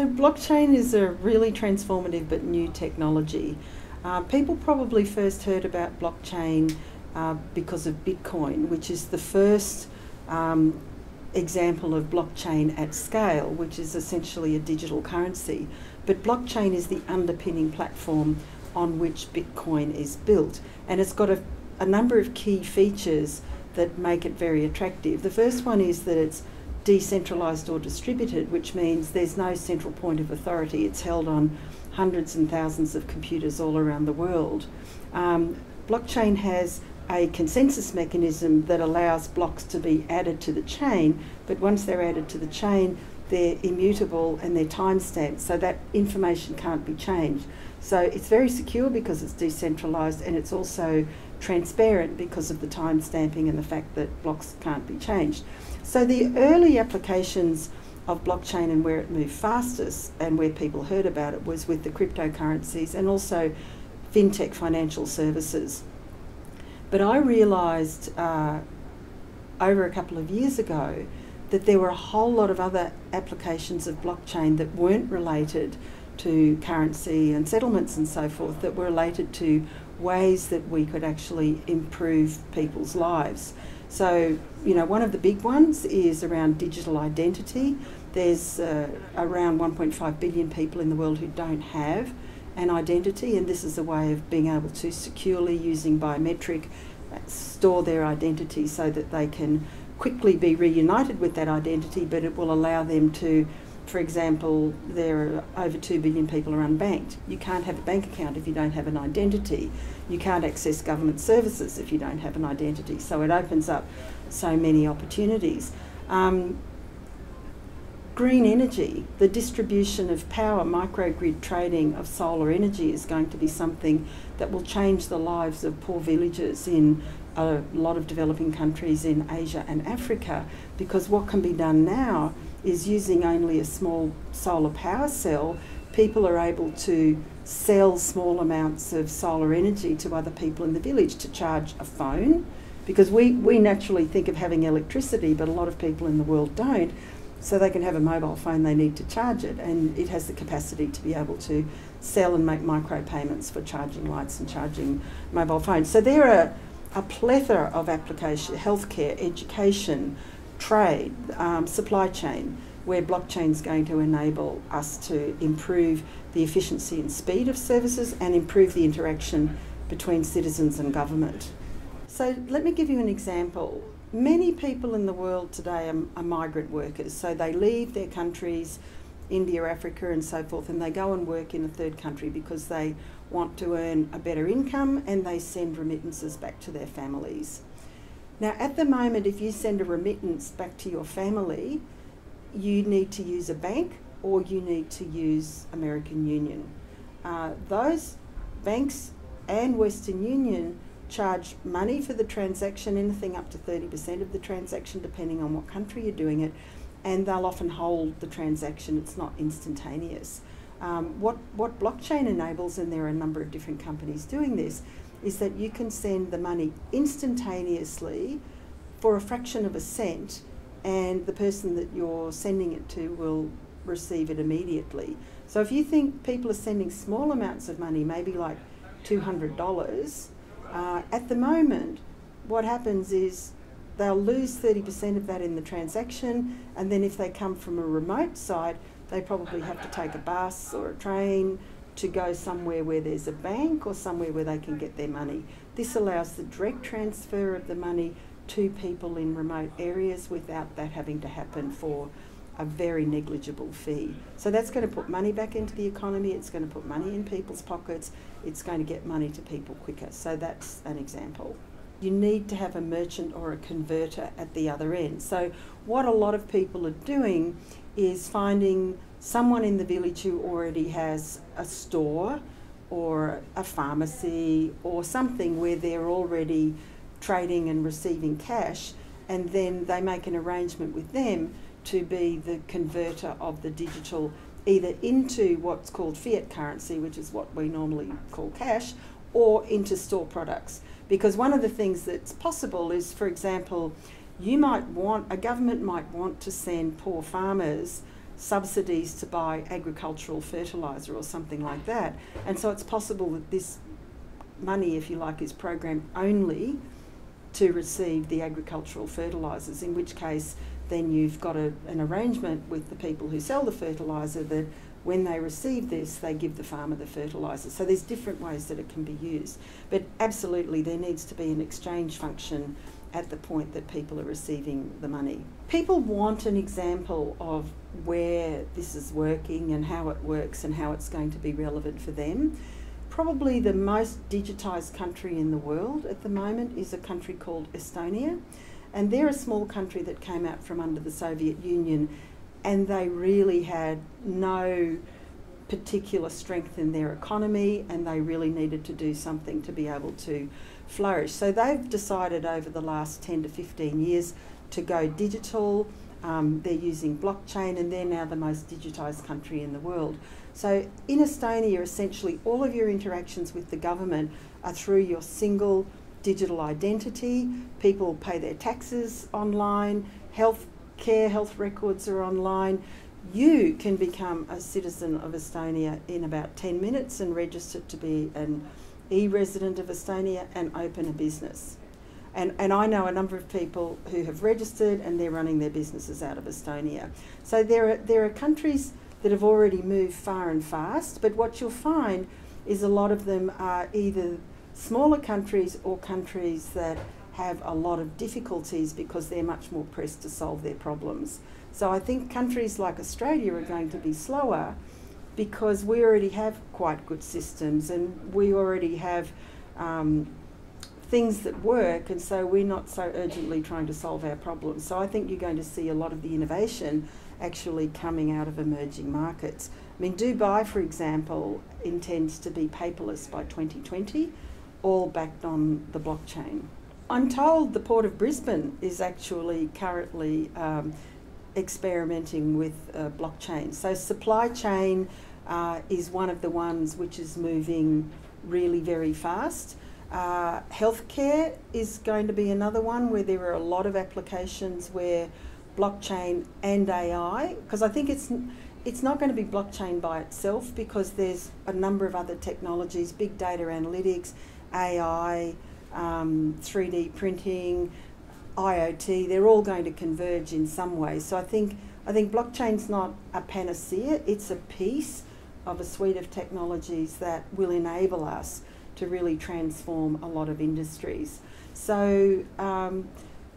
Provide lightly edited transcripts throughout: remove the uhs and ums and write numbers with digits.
So blockchain is a really transformative but new technology. People probably first heard about blockchain because of Bitcoin, which is the first example of blockchain at scale, which is essentially a digital currency. But blockchain is the underpinning platform on which Bitcoin is built, and it's got a number of key features that make it very attractive. The first one is that it's decentralised or distributed, which means there's no central point of authority. It's held on hundreds and thousands of computers all around the world. Blockchain has a consensus mechanism that allows blocks to be added to the chain, but once they're added to the chain, they're immutable and they're time-stamped, so that information can't be changed. So it's very secure because it's decentralised, and it's also transparent because of the time stamping and the fact that blocks can't be changed. So the early applications of blockchain and where it moved fastest and where people heard about it was with the cryptocurrencies and also fintech financial services. But I realised over a couple of years ago that there were a whole lot of other applications of blockchain that weren't related to currency and settlements and so forth, that were related to ways that we could actually improve people's lives. So, you know, one of the big ones is around digital identity. There's around 1.5 billion people in the world who don't have an identity, and this is a way of being able to securely, using biometric, store their identity so that they can quickly be reunited with that identity, but it will allow them to, for example, there are over 2 billion people are unbanked. You can't have a bank account if you don't have an identity. You can't access government services if you don't have an identity. So it opens up so many opportunities. Green energy, the distribution of power, microgrid trading of solar energy is going to be something that will change the lives of poor villagers in a lot of developing countries in Asia and Africa, because what can be done now is, using only a small solar power cell, people are able to sell small amounts of solar energy to other people in the village to charge a phone, because we naturally think of having electricity, but a lot of people in the world don't. So they can have a mobile phone, they need to charge it, and it has the capacity to be able to sell and make micro payments for charging lights and charging mobile phones. So there are a plethora of applications: healthcare, education, trade, supply chain, where blockchain is going to enable us to improve the efficiency and speed of services and improve the interaction between citizens and government. So let me give you an example. Many people in the world today are migrant workers, so they leave their countries, India, Africa and so forth, and they go and work in a third country because they want to earn a better income, and they send remittances back to their families. Now, at the moment, if you send a remittance back to your family, you need to use a bank or you need to use American Union. Those banks and Western Union charge money for the transaction, anything up to 30% of the transaction, depending on what country you're doing it, and they'll often hold the transaction. It's not instantaneous. What blockchain enables, and there are a number of different companies doing this, is that you can send the money instantaneously for a fraction of a cent, and the person that you're sending it to will receive it immediately. So if you think people are sending small amounts of money, maybe like $200, at the moment, what happens is they'll lose 30% of that in the transaction, and then if they come from a remote site, they probably have to take a bus or a train to go somewhere where there's a bank or somewhere where they can get their money. This allows the direct transfer of the money to people in remote areas without that having to happen for a very negligible fee. So that's going to put money back into the economy, it's going to put money in people's pockets, it's going to get money to people quicker. So that's an example. You need to have a merchant or a converter at the other end. So what a lot of people are doing is finding someone in the village who already has a store or a pharmacy or something where they're already trading and receiving cash, and then they make an arrangement with them to be the converter of the digital either into what's called fiat currency, which is what we normally call cash, or into store products. Because one of the things that's possible is, for example, a government might want to send poor farmers subsidies to buy agricultural fertiliser or something like that. And so it's possible that this money, if you like, is programmed only to receive the agricultural fertilisers, in which case then you've got an arrangement with the people who sell the fertiliser that when they receive this, they give the farmer the fertiliser. So there's different ways that it can be used. But absolutely there needs to be an exchange function at the point that people are receiving the money. People want an example of where this is working and how it works and how it's going to be relevant for them. Probably the most digitised country in the world at the moment is a country called Estonia. And they're a small country that came out from under the Soviet Union, and they really had no particular strength in their economy, and they really needed to do something to be able to flourish. So they've decided over the last 10 to 15 years to go digital. They're using blockchain, and they're now the most digitised country in the world. So in Estonia, essentially all of your interactions with the government are through your single digital identity. People pay their taxes online, health records are online. You can become a citizen of Estonia in about 10 minutes and register to be an e-resident of Estonia and open a business. And I know a number of people who have registered and they're running their businesses out of Estonia. So there are countries that have already moved far and fast, but what you'll find is a lot of them are either smaller countries or countries that have a lot of difficulties because they're much more pressed to solve their problems. So I think countries like Australia are going to be slower because we already have quite good systems and we already have things that work, and so we're not so urgently trying to solve our problems. So I think you're going to see a lot of the innovation actually coming out of emerging markets. I mean, Dubai, for example, intends to be paperless by 2020, all backed on the blockchain. I'm told the Port of Brisbane is actually currently experimenting with blockchain. So supply chain is one of the ones which is moving really very fast. Healthcare is going to be another one where there are a lot of applications where blockchain and AI, because I think it's not going to be blockchain by itself because there's a number of other technologies, big data analytics, AI, 3D printing, IoT, they're all going to converge in some way. So I think blockchain's not a panacea, it's a piece of a suite of technologies that will enable us to really transform a lot of industries. So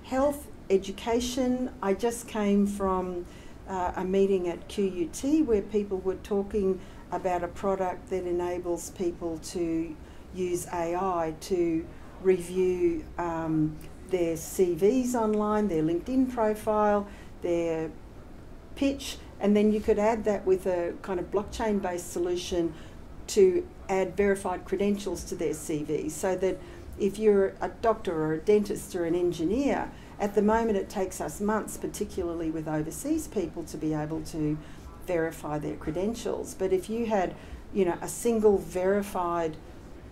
health, education, I just came from a meeting at QUT where people were talking about a product that enables people to use AI to review their CVs online, their LinkedIn profile, their pitch, and then you could add that with a kind of blockchain-based solution to add verified credentials to their CV, so that if you're a doctor or a dentist or an engineer, at the moment it takes us months, particularly with overseas people, to be able to verify their credentials. But if you had, a single verified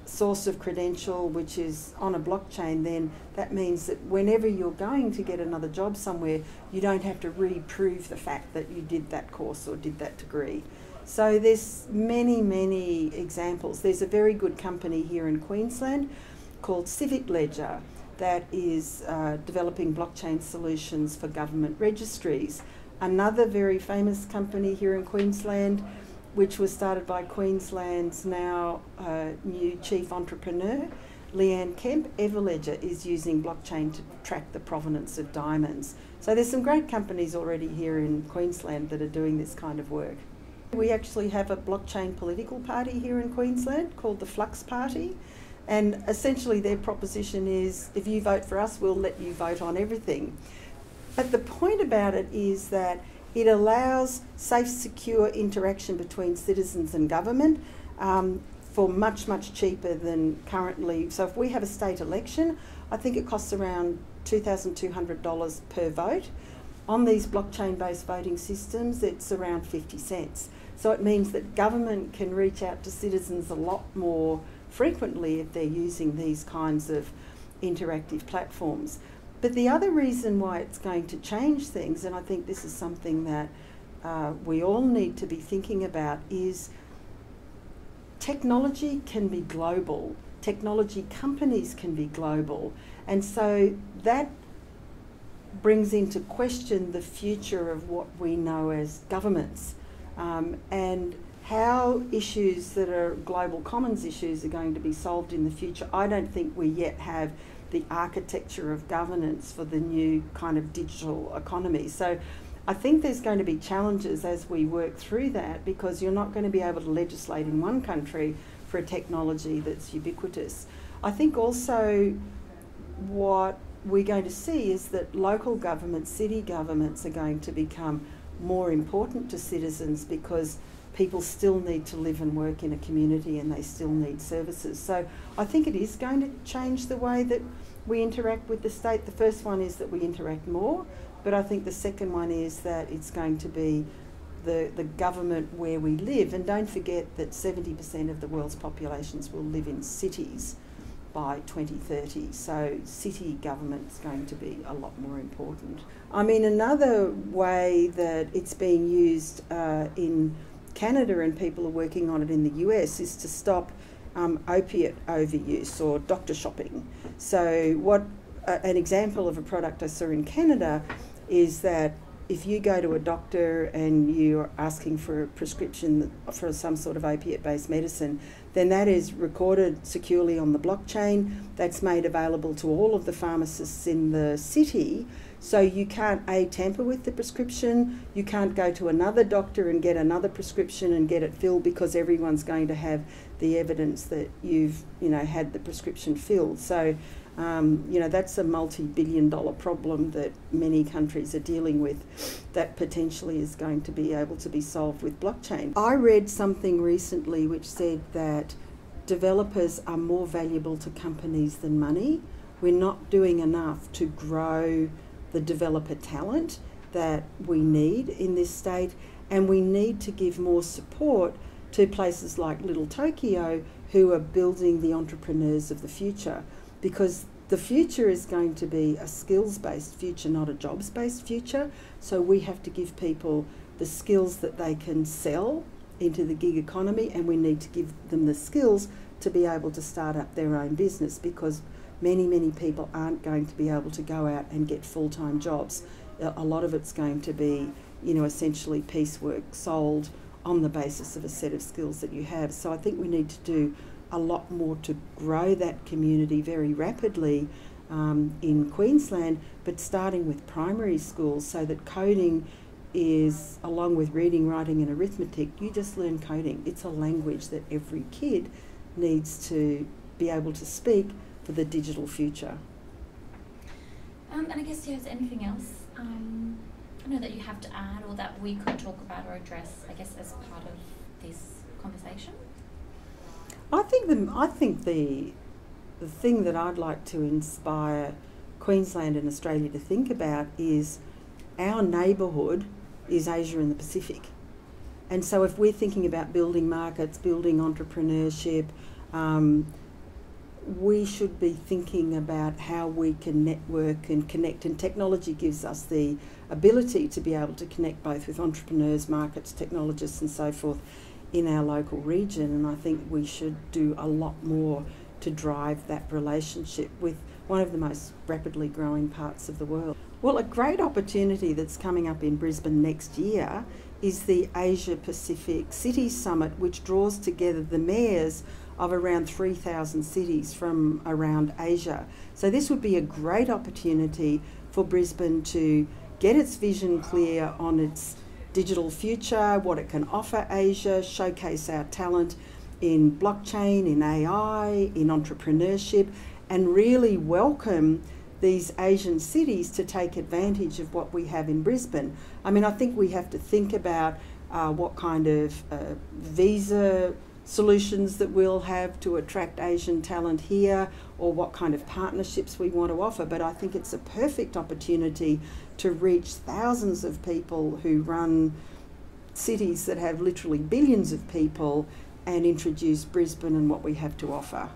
source of credential which is on a blockchain, then that means that whenever you're going to get another job somewhere, you don't have to reprove the fact that you did that course or did that degree. So there's many, many examples. There's a very good company here in Queensland called Civic Ledger that is developing blockchain solutions for government registries. Another very famous company here in Queensland, which was started by Queensland's now new chief entrepreneur, Leanne Kemp, Everledger, is using blockchain to track the provenance of diamonds. So there's some great companies already here in Queensland that are doing this kind of work. We actually have a blockchain political party here in Queensland called the Flux Party, and essentially their proposition is, if you vote for us, we'll let you vote on everything. But the point about it is that it allows safe, secure interaction between citizens and government for much, much cheaper than currently. So if we have a state election, I think it costs around $2,200 per vote. On these blockchain-based voting systems, it's around 50 cents. So it means that government can reach out to citizens a lot more frequently if they're using these kinds of interactive platforms. But the other reason why it's going to change things, and I think this is something that we all need to be thinking about is technology can be global, technology companies can be global, and so that brings into question the future of what we know as governments, and how issues that are global commons issues are going to be solved in the future. I don't think we yet have the architecture of governance for the new kind of digital economy. So I think there's going to be challenges as we work through that, because you're not going to be able to legislate in one country for a technology that's ubiquitous. I think also what we're going to see is that local governments, city governments are going to become more important to citizens, because people still need to live and work in a community and they still need services. So I think it is going to change the way that we interact with the state. The first one is that we interact more, but I think the second one is that it's going to be the government where we live. And don't forget that 70% of the world's populations will live in cities by 2030. So city government's going to be a lot more important. I mean, another way that it's being used in Canada, and people are working on it in the US, is to stop opiate overuse or doctor shopping. So what an example of a product I saw in Canada is that if you go to a doctor and you're asking for a prescription for some sort of opiate-based medicine, then that is recorded securely on the blockchain. That's made available to all of the pharmacists in the city. So you can't tamper with the prescription. You can't go to another doctor and get another prescription and get it filled, because everyone's going to have the evidence that you've had the prescription filled. So that's a multi-billion-dollar problem that many countries are dealing with, that potentially is going to be able to be solved with blockchain. I read something recently which said that developers are more valuable to companies than money. We're not doing enough to grow the developer talent that we need in this state, and we need to give more support to places like Little Tokyo, who are building the entrepreneurs of the future, because the future is going to be a skills-based future, not a jobs-based future. So we have to give people the skills that they can sell into the gig economy, and we need to give them the skills to be able to start up their own business, because many people aren't going to be able to go out and get full-time jobs. A lot of it's going to be, essentially piecework sold on the basis of a set of skills that you have. So I think we need to do a lot more to grow that community very rapidly in Queensland, but starting with primary schools, so that coding is, along with reading, writing and arithmetic, you just learn coding. It's a language that every kid needs to be able to speak for the digital future. And I guess, is there anything else I know that you have to add, or that we could talk about or address, I guess, as part of this conversation? I think the thing that I'd like to inspire Queensland and Australia to think about is our neighbourhood is Asia and the Pacific. And so if we're thinking about building markets, building entrepreneurship, we should be thinking about how we can network and connect, and technology gives us the ability to be able to connect both with entrepreneurs, markets, technologists and so forth in our local region. And I think we should do a lot more to drive that relationship with one of the most rapidly growing parts of the world. Well, a great opportunity that's coming up in Brisbane next year is the Asia Pacific Cities Summit, which draws together the mayors of around 3,000 cities from around Asia. So this would be a great opportunity for Brisbane to get its vision clear on its digital future, what it can offer Asia, showcase our talent in blockchain, in AI, in entrepreneurship, and really welcome these Asian cities to take advantage of what we have in Brisbane. I mean, I think we have to think about what kind of visa solutions that we'll have to attract Asian talent here, or what kind of partnerships we want to offer. But I think it's a perfect opportunity to reach thousands of people who run cities that have literally billions of people, and introduce Brisbane and what we have to offer.